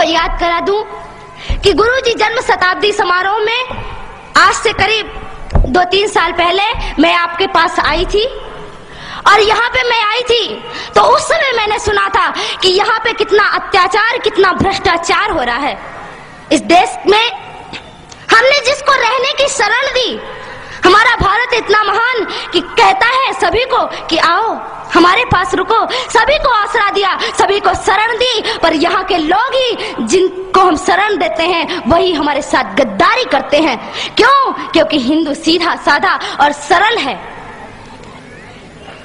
याद करा दूं कि गुरुजी जन्म शताब्दी समारोह में आज से करीब 2-3 साल पहले मैं आपके पास आई थी और यहाँ पे मैं आई थी तो उस समय मैंने सुना था कि यहाँ पे कितना अत्याचार, कितना भ्रष्टाचार हो रहा है इस देश में। हमने जिसको रहने की शरण दी, हमारा भारत इतना महान कि कहता है सभी को कि आओ हमारे पास रुको, सभी को आसरा दिया, सभी को शरण दी, पर यहाँ के लोग ही जिनको हम शरण देते हैं वही हमारे साथ गद्दारी करते हैं। क्यों? क्योंकि हिंदू सीधा साधा और सरल है।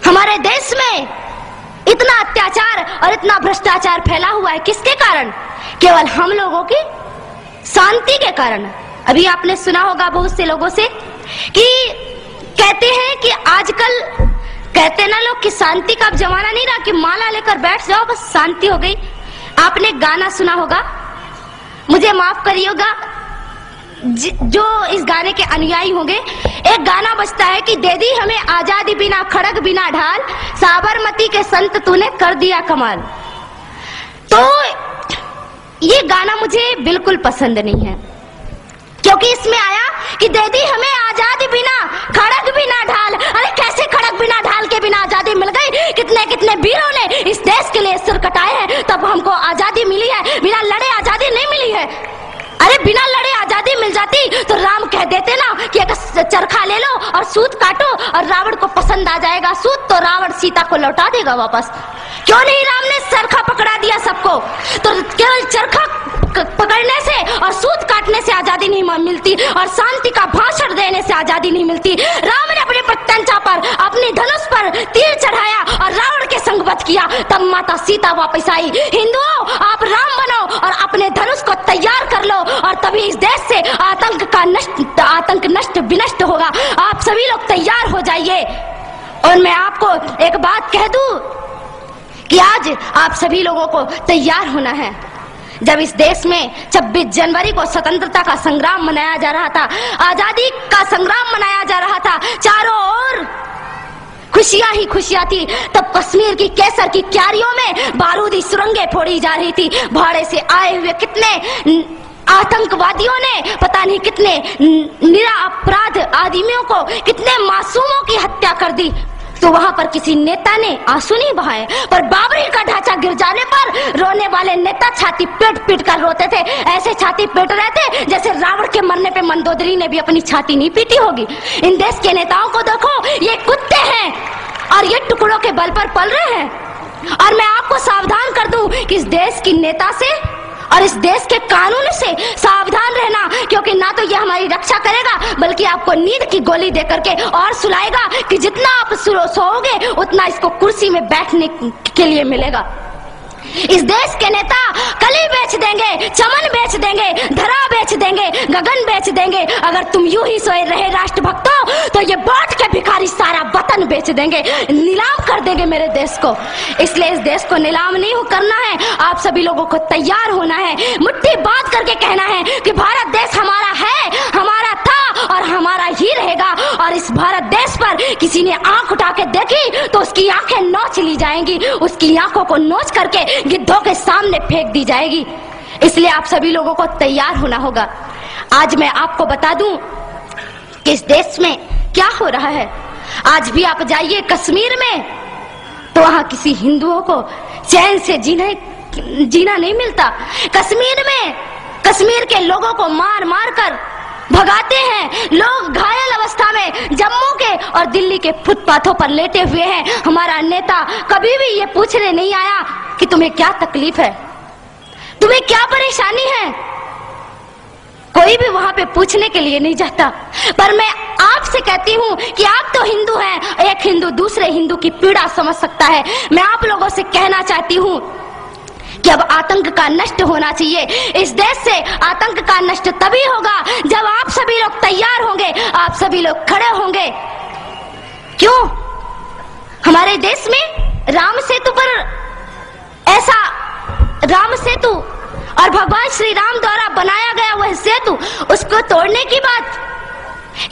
हमारे देश में इतना अत्याचार और इतना भ्रष्टाचार फैला हुआ है, किसके कारण? केवल हम लोगों की शांति के कारण। अभी आपने सुना होगा बहुत से लोगों से कि कहते हैं कि आजकल कहते ना लोग कि शांति का अब जमाना नहीं रहा कि माला लेकर बैठ जाओ बस शांति हो गई। आपने गाना सुना होगा, मुझे माफ करिएगा जो इस गाने के अनुयायी होंगे, एक गाना बजता है कि दे दी हमें आजादी बिना खड़ग बिना ढाल, साबरमती के संत तूने कर दिया कमाल। तो ये गाना मुझे बिल्कुल पसंद नहीं है, क्योंकि इसमें आया कि दे दी हमें आजादी बिना खड़ग बिना ढाल। अरे कैसे खड़ग बिना ढाल के बिना आजादी मिल गई? कितने कितने वीरों ने इस देश के लिए सिर कटाए हैं तब हमको आजादी मिली है, बिना लड़े आजादी नहीं मिली है। अरे बिना लड़े आजादी मिल जाती तो राम कह देते ना कि एक चरखा ले लो और सूत काटो और रावण को पसंद आ जाएगा सूत तो रावण सीता को लौटा देगा वापस। क्यों नहीं राम ने चरखा पकड़ा दिया सबको? तो केवल चरखा पकड़ने से और सूत काटने से आजादी नहीं मिलती और शांति का भाषण देने से आजादी नहीं मिलती। राम ने अपने प्रत्यंचा पर अपनी धनुष पर तीर चढ़ाया और रावण के संग वध किया, तब माता सीता वापस आई। हिंदुओं, आप राम बनो और अपने धनुष को तैयार कर लो और तभी इस देश से आतंक नष्ट विनष्ट होगा। आप सभी लोग तैयार हो जाइए। और मैं आपको एक बात कह दूं कि आज आप सभी लोगों को तैयार होना है। जब इस देश में 26 जनवरी को स्वतंत्रता का संग्राम मनाया जा रहा था, आजादी का संग्राम मनाया जा रहा था, चारों ओर खुशियां ही खुशियां थी, तब कश्मीर की केसर की क्यारियों में बारूदी सुरंगें फोड़ी जा रही थी। भाड़े से आए हुए कितने आतंकवादियों ने पता नहीं कितने निरपराध आदमियों को, कितने मासूमों की हत्या कर दी। तो वहां पर किसी नेता ने आंसू नहीं बहाए, पर बाबरी का ढांचा गिर जाने पर रोने वाले नेता छाती पीट पीट कर रोते थे। ऐसे छाती पीट रहे थे जैसे रावण के मरने पे मंदोदरी ने भी अपनी छाती नहीं पीटी होगी। इन देश के नेताओं को देखो, ये कुत्ते हैं और ये टुकड़ों के बल पर पल रहे हैं। और मैं आपको सावधान कर दूं कि इस देश की नेता से और इस देश के कानून से सावधान रहना, क्योंकि ना तो ये हमारी रक्षा करेगा बल्कि आपको नींद की गोली दे करके और सुलाएगा कि जितना आप सोओगे उतना इसको कुर्सी में बैठने के लिए मिलेगा। इस देश के नेता कली बेच देंगे, चमन बेच देंगे, धरा बेच देंगे, गगन बेच देंगे। अगर तुम यूं ही सोए रहे राष्ट्रभक्तों तो ये बांट के भिखारी सारा वतन बेच देंगे, नीलाम कर देंगे मेरे देश को। इसलिए इस देश को नीलाम नहीं करना है, आप सभी लोगों को तैयार होना है, मुट्ठी बांध करके कहना है कि भारत देश हमारा है, हमारा था और हमारा ही रहेगा। और इस भारत देश पर किसी ने आंख उठा के देखी तो उसकी आंखें नोच ली जाएंगी, उसकी आंखों को नोच करके गिद्धों के सामने फेंक दी जाएगी। इसलिए आप सभी लोगों को तैयार होना होगा। आज मैं आपको बता दूं कि इस देश में क्या हो रहा है। आज भी आप जाइए कश्मीर में तो वहां किसी हिंदुओं को चैन से जीना नहीं मिलता। कश्मीर में कश्मीर के लोगों को मार मार कर भगाते हैं, लोग घायल अवस्था में जम्मू के और दिल्ली के फुटपाथों पर लेटे हुए हैं। हमारा नेता कभी भी ये पूछने नहीं आया कि तुम्हें क्या तकलीफ है, तुम्हें क्या परेशानी है, कोई भी वहां पे पूछने के लिए नहीं जाता। पर मैं आपसे कहती हूँ कि आप तो हिंदू हैं, एक हिंदू दूसरे हिंदू की पीड़ा समझ सकता है। मैं आप लोगों से कहना चाहती हूँ कि अब आतंक का नष्ट होना चाहिए। इस देश से आतंक का नष्ट तभी होगा जब आप सभी लोग तैयार होंगे, आप सभी लोग खड़े होंगे। क्यों? हमारे देश में राम सेतु पर ऐसा राम सेतु और भगवान श्री राम द्वारा बनाया गया वह सेतु, उसको तोड़ने की बात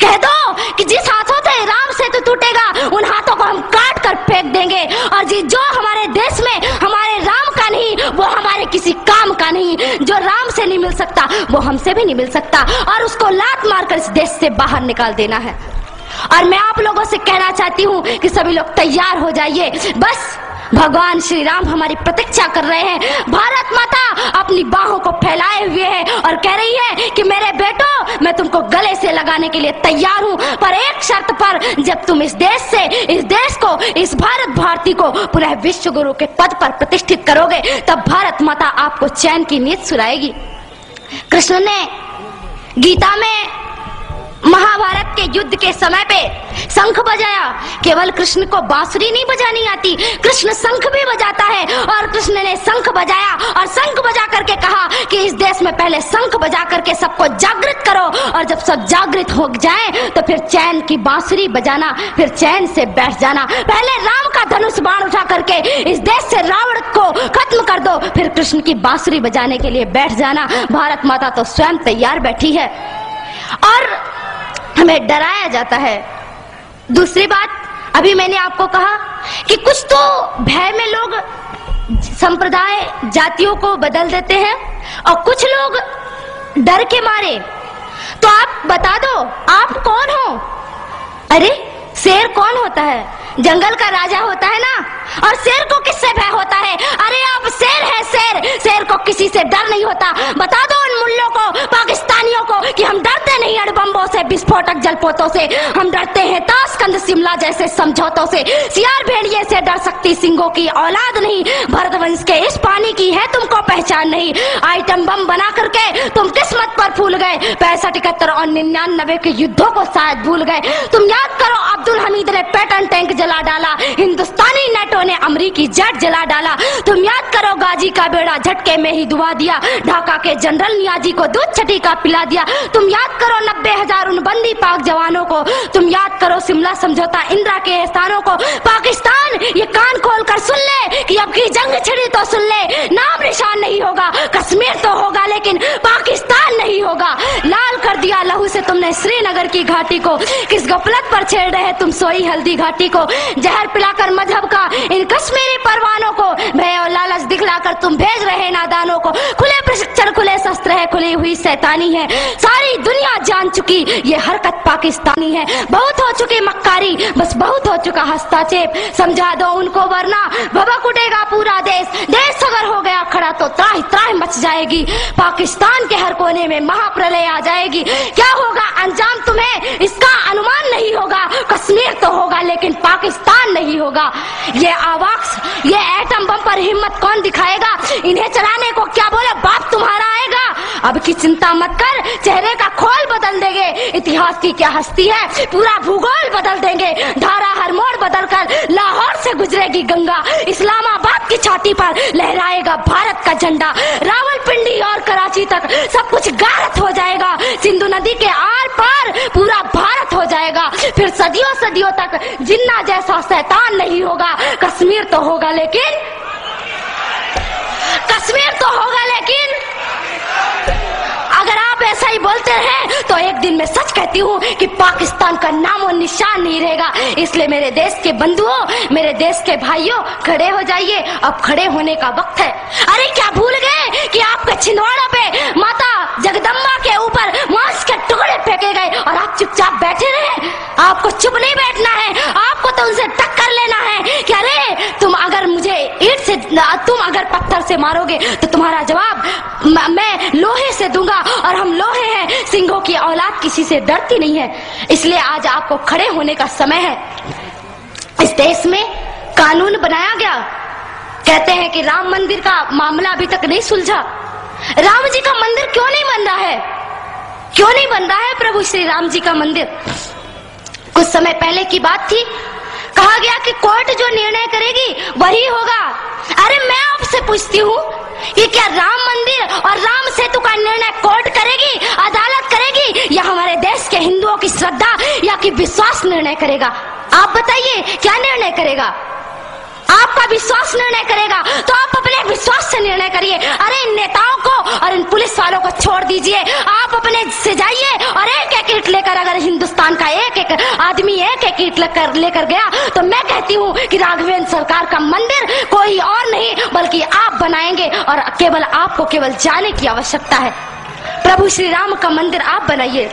कह दो कि जिस हाथों से राम सेतु टूटेगा उन हाथों को हम काट कर फेंक देंगे। और जो हमारे देश में हमारे राम का का नहीं, वो हमारे किसी काम का नहीं। जो राम से नहीं मिल सकता वो हमसे भी नहीं मिल सकता, और उसको लात मारकर इस देश से बाहर निकाल देना है। और मैं आप लोगों से कहना चाहती हूँ कि सभी लोग तैयार हो जाइए। बस भगवान श्री राम हमारी प्रतीक्षा कर रहे हैं। भारत माता अपनी बाहों को फैलाए हुए है और कह रही है कि मेरे बेटो, मैं तुमको गले से लगाने के लिए तैयार हूँ, पर एक शर्त पर। जब तुम इस देश को, इस भारत भारती को पुनः विश्व गुरु के पद पर प्रतिष्ठित करोगे, तब भारत माता आपको चैन की नींद सुलाएगी। कृष्ण ने गीता में महाभारत के युद्ध के समय पे शंख बजाया। केवल कृष्ण को बांसुरी नहीं बजानी आती, कृष्ण शंख भी बजाता है। और कृष्ण ने शंख बजाया और शंख बजा करके कहा कि इस देश में पहले शंख बजा करके सबको जागृत करो, और जब सब जागृत हो जाएं तो फिर चैन की बांसुरी बजाना, फिर चैन से बैठ जाना। पहले राम का धनुष बाण उठा करके इस देश से रावण को खत्म कर दो, फिर कृष्ण की बांसुरी बजाने के लिए बैठ जाना। भारत माता तो स्वयं तैयार बैठी है और हमें डराया जाता है। दूसरी बात, अभी मैंने आपको कहा कि कुछ तो भय में लोग संप्रदाय जातियों को बदल देते हैं और कुछ लोग डर के मारे। तो आप बता दो, आप कौन हो? अरे शेर कौन होता है? जंगल का राजा होता है ना। और शेर को किससे भय होता है? अरे आप शेर है, शेर को किसी से डर नहीं होता। बता दो उन मुल्लों को, पाकिस्तानियों को कि हम डरते नहीं अणुबम्बों से, विस्फोटक जलपोतों से, हम डरते हैं ताशकंद शिमला जैसे समझौतों से। सियार भेड़िए से डर सकती सिंगों की औलाद नहीं, भरतवंश के इस पानी की है तुमको पहचान नहीं। आइटम बम बना करके तुम किस्मत पर फूल गए, 65, 71 और 99 के युद्धों को शायद भूल गए। तुम याद करो, अब्दुल हमीद ने पैटर्न टैंक जला डाला, हिंदुस्तानी नेटो ने अमरीकी जेट जला डाला। तुम याद करो, गाजी का बेड़ा झटके में ही डुबा दिया, ढाका के जनरल नियाजी को दूध छठी का पिला दिया। तुम याद करो 90,000 उन बंदी पाक जवानों को। तुम याद करो शिमला समझौता, इंदिरा के स्थानों को। पाकिस्तान ये कान खोल कर सुन ले कि अब की जंग छिड़ी तो सुन ले, नाम निशान नहीं होगा, कश्मीर तो होगा लेकिन पाकिस्तान नहीं होगा। लाल कर दिया लहू से तुमने श्रीनगर की घाटी को, किस गफलत पर छेड़ रहे तुम सोई हल्दी घाटी को। जहर पिलाकर मजहब का इन कश्मीरी परवानों को, भय और लालच दिखलाकर तुम भेज रहे नादानों को। खुले प्रशिक्षण, खुले शस्त्र है, खुली हुई शैतानी है, सारी दुनिया जान चुकी ये हरकत पाकिस्तानी है। बहुत हो चुकी मक्कारी, बस बहुत हो चुका हस्ताक्षेप, समझा दो उनको वरना भभक उठेगा पूरा देश। देश अगर हो गया खड़ा तो त्राहि त्राहि मच जाएगी, पाकिस्तान के हर कोने में महाप्रलय आ जाएगी। क्या होगा अंजाम तुम्हें इसका अनुमान नहीं होगा। कश्मीर तो होगा लेकिन पाकिस्तान नहीं होगा। ये आवाक्स, ये एटम बम पर हिम्मत कौन दिखाएगा? इन्हें चलाने को क्या बोले बाप तुम्हारा आएगा। अब की चिंता मत कर, चेहरे का खोल बदल देंगे। इतिहास की क्या हस्ती है, पूरा भूगोल बदल देंगे। धारा हर मोड़ बदल कर लाहौर से गुजरेगी गंगा, इस्लामाबाद की छाती पर लहराएगा भारत का झंडा। रावलपिंडी और कराची तक सब कुछ गारत हो जाएगा, सिंधु नदी के आर पार पूरा भारत हो जाएगा। फिर सदियों सदियों तक जिन्ना जैसा शैतान नहीं होगा। कश्मीर तो होगा लेकिन, कश्मीर तो होगा लेकिन अगर आप ऐसा ही बोलते हैं तो एक दिन मैं सच कहती हूँ कि पाकिस्तान का नामो निशान नहीं रहेगा। इसलिए मेरे देश के बंधुओं, मेरे देश के भाइयों, खड़े हो जाइए, अब खड़े होने का वक्त है। अरे क्या भूल गए कि आपके छिंदवाड़ा पे माता जगदम्बा के ऊपर मांस के टुकड़े फेंके गए और आप चुपचाप बैठे रहे? आपको चुप नहीं बैठना है, आपको तो उनसे टक्कर लेना है कि अरे तुम अगर मुझे ईंट से, तुम अगर पत्थर से मारोगे तो तुम्हारा जवाब मैं लोहे से दूंगा, और हम लोहे हैं, सिंहों की औलाद किसी से डरती नहीं है। इसलिए आज आपको खड़े होने का समय है। इस देश में कानून बनाया गया, कहते हैं कि राम मंदिर का मामला अभी तक नहीं सुलझा। राम जी का मंदिर क्यों नहीं बन रहा है? क्यों नहीं बन रहा है प्रभु श्री राम जी का मंदिर? कुछ समय पहले की बात थी, कहा गया कि कोर्ट जो निर्णय करेगी वही होगा। अरे मैं आपसे पूछती हूँ कि क्या राम मंदिर और राम सेतु का निर्णय कोर्ट करेगी, अदालत करेगी, या हमारे देश के हिंदुओं की श्रद्धा या कि विश्वास निर्णय करेगा? आप बताइए क्या निर्णय करेगा? आपका विश्वास निर्णय करेगा तो आप अपने विश्वास से निर्णय करिए। अरे इन नेताओं को और इन पुलिस वालों को छोड़ दीजिए, आप अपने से जाइए और एक एक ईंट लेकर अगर हिंदुस्तान का एक एक आदमी एक ईंट लेकर गया तो मैं कहती हूँ कि राघवेंद्र सरकार का मंदिर कोई और नहीं बल्कि आप बनाएंगे, और केवल आपको केवल जाने की आवश्यकता है। प्रभु श्री राम का मंदिर आप बनाइए।